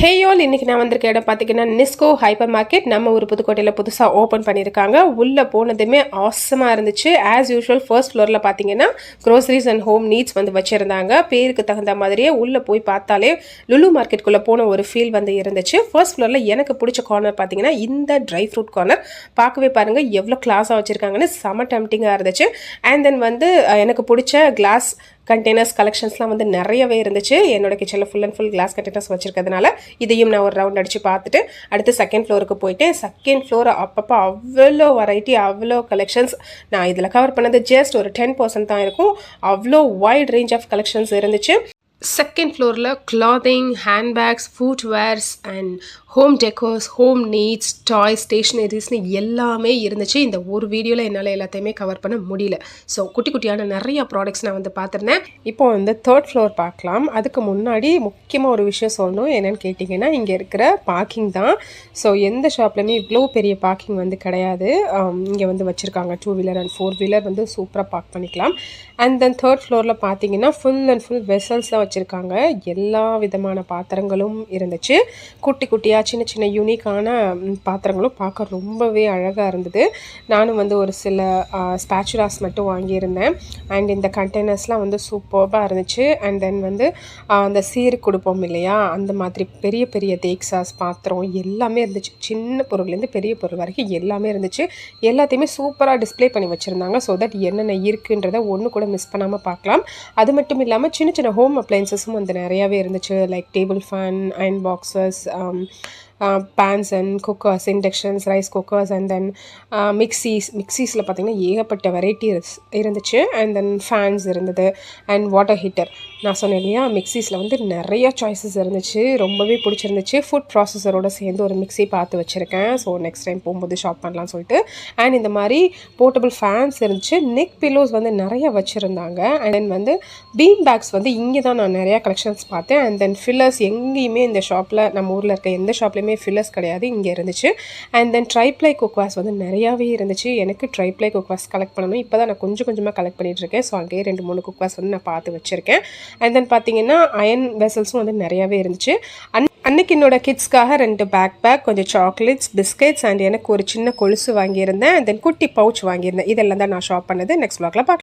ஹே யோல், இன்றைக்கி நான் வந்திருக்க இடம் பார்த்தீங்கன்னா நிஸ்கோ ஹைப்பர் மார்க்கெட் நம்ம ஒரு புதுக்கோட்டையில் புதுசாக ஓப்பன் பண்ணியிருக்காங்க. உள்ளே போனதுமே ஆசமாக இருந்துச்சு. ஆஸ் யூஷுவல் ஃபர்ஸ்ட் ஃப்ளோரில் பார்த்தீங்கன்னா க்ரோசரிஸ் அண்ட் ஹோம் நீட்ஸ் வந்து வச்சுருந்தாங்க. பேருக்கு தகுந்த மாதிரியே உள்ளே போய் பார்த்தாலே லுலு மார்க்கெட்டுக்குள்ளே போன ஒரு ஃபீல் வந்து இருந்துச்சு. ஃபர்ஸ்ட் ஃப்ளோரில் எனக்கு பிடிச்ச கார்னர் பார்த்தீங்கன்னா இந்த ட்ரை ஃப்ரூட் கார்னர். பார்க்கவே பாருங்கள் எவ்வளோ கிளாஸாக வச்சுருக்காங்கன்னு செம டெம்டிங்காக இருந்துச்சு. அண்ட் தென் வந்து எனக்கு பிடிச்ச கிளாஸ் கண்டெய்னர்ஸ் கலெக்ஷன்ஸ்லாம் வந்து நிறையவே இருந்துச்சு. என்னோட கிச்சனில் full and full glass containers வச்சுருக்கிறதுனால இதையும் நான் ஒரு ரவுண்ட் அடித்து பார்த்துட்டு அடுத்து செகண்ட் ஃப்ளோருக்கு போயிட்டேன். செகண்ட் ஃப்ளோர் அப்பப்போ அவ்வளோ வெரைட்டி, அவ்வளோ கலெக்ஷன்ஸ். நான் இதில் கவர் பண்ணது ஜஸ்ட் ஒரு 10% தான் இருக்கும். அவ்வளோ வைட் ரேஞ்ச் ஆஃப் கலெக்ஷன்ஸ் இருந்துச்சு. செகண்ட் ஃப்ளோரில் clothing, handbags, footwears and home decors, home needs, toys, ஸ்டேஷ்னரிஸ்னு எல்லாமே இருந்துச்சு. இந்த ஒரு வீடியோவில் என்னால் எல்லாத்தையுமே கவர் பண்ண முடியல. ஸோ குட்டி குட்டியான நிறைய ப்ராடக்ட்ஸ் நான் வந்து பார்த்துருந்தேன். இப்போ வந்து தேர்ட் ஃப்ளோர் பார்க்கலாம். அதுக்கு முன்னாடி முக்கியமாக ஒரு விஷயம் சொல்லணும். என்னென்னு கேட்டிங்கன்னா, இங்கே இருக்கிற பார்க்கிங் தான். ஸோ எந்த ஷாப்லையுமே இவ்வளோ பெரிய பார்க்கிங் வந்து கிடையாது. இங்கே வந்து வச்சுருக்காங்க 2 வீலர் அண்ட் 4 வீலர் வந்து சூப்பராக பார்க் பண்ணிக்கலாம். அண்ட் தென் தேர்ட் ஃப்ளோரில் பார்த்தீங்கன்னா ஃபுல் அண்ட் ஃபுல் வெசல்ஸ் தான் வச்சுருக்காங்க. எல்லா விதமான பாத்திரங்களும் இருந்துச்சு. குட்டி குட்டியாக சின்ன சின்ன யூனிக்கான பாத்திரங்களும் பார்க்க ரொம்பவே அழகாக இருந்தது. நானும் வந்து ஒரு சில ஸ்பேச்சுலாஸ் மட்டும் வாங்கியிருந்தேன். அண்ட் இந்த கண்டெய்னர்ஸ்லாம் வந்து சூப்பராக இருந்துச்சு. அண்ட் தென் வந்து அந்த சீர் கொடுப்போம் இல்லையா, அந்த மாதிரி பெரிய பெரிய தேக்ஸாஸ் பாத்திரம் எல்லாமே இருந்துச்சு. சின்ன பொருள்லேருந்து பெரிய பொருள் வரைக்கும் எல்லாமே இருந்துச்சு. எல்லாத்தையுமே சூப்பராக டிஸ்பிளே பண்ணி வச்சுருந்தாங்க. ஸோ தட் என்னென்ன இருக்குன்றதை ஒன்று கூட மிஸ் பண்ணாமல் பார்க்கலாம். அது மட்டும் இல்லாமல் சின்ன சின்ன ஹோம் அப்ளையன்சஸும் வந்து நிறையாவே இருந்துச்சு. Like table fan, iron boxes, pans and cookers, inductions, rice cookers, and then மிக்சிஸில் பார்த்திங்கன்னா ஏகப்பட்ட வெரைட்டிஸ் இருந்துச்சு. அண்ட் தென் ஃபேன்ஸ் இருந்தது அண்ட் வாட்டர் ஹீட்டர். நான் சொன்னேன் இல்லையா, மிக்சிஸில் வந்து நிறையா சாய்ஸஸ் இருந்துச்சு. ரொம்பவே பிடிச்சிருந்துச்சு. ஃபுட் ப்ராசஸரோடு சேர்ந்து ஒரு மிக்சி பார்த்து வச்சுருக்கேன். ஸோ நெக்ஸ்ட் டைம் போகும்போது ஷாப் பண்ணலான்னு சொல்லிட்டு. அண்ட் இந்த மாதிரி போர்ட்டபிள் ஃபேன்ஸ் இருந்துச்சு. நெக் பில்லோஸ் வந்து நிறையா வச்சுருந்தாங்க. அண்ட் தென் வந்து பீன் பேக்ஸ் வந்து இங்கே தான் நான் நிறையா கலெக்ஷன்ஸ் பார்த்தேன். அண்ட் தென் ஃபில்லர்ஸ் எங்கேயுமே இந்த ஷாப்பில், நம்ம ஊரில் இருக்க எந்த ஷாப்லேயுமே ஃபில்லர்ஸ் கிடையாது, இங்கே இருந்துச்சு. அண்ட் தென் ட்ரைப்ளை குக்வாஸ் வந்து நிறையாவே இருந்துச்சு. எனக்கு ட்ரைப்ளை குக்வாஸ் கலெக்ட் பண்ணணும். இப்போ தான் நான் கொஞ்சம் கொஞ்சமாக கலெக்ட் பண்ணிகிட்டு இருக்கேன். ஸோ அங்கேயே 2-3 குக்வாஸ் வந்து நான் பார்த்து வச்சுருக்கேன். அண்ட் தென் பார்த்தீங்கன்னா அயன் வெசல்ஸும் வந்து நிறையாவே இருந்துச்சு. அன்னைக்கு என்னோட கிட்ஸ்க்காக 2 பேக், கொஞ்சம் சாக்லேட்ஸ், பிஸ்கெட்ஸ் அண்ட் எனக்கு ஒரு சின்ன கொலுசு வாங்கியிருந்தேன். அண்ட் தென் குட்டி பவுச் வாங்கியிருந்தேன். இதெல்லாம் தான் நான் ஷாப் பண்ணது. நெக்ஸ்ட் வ்ளாக்ல பார்க்கலாம்.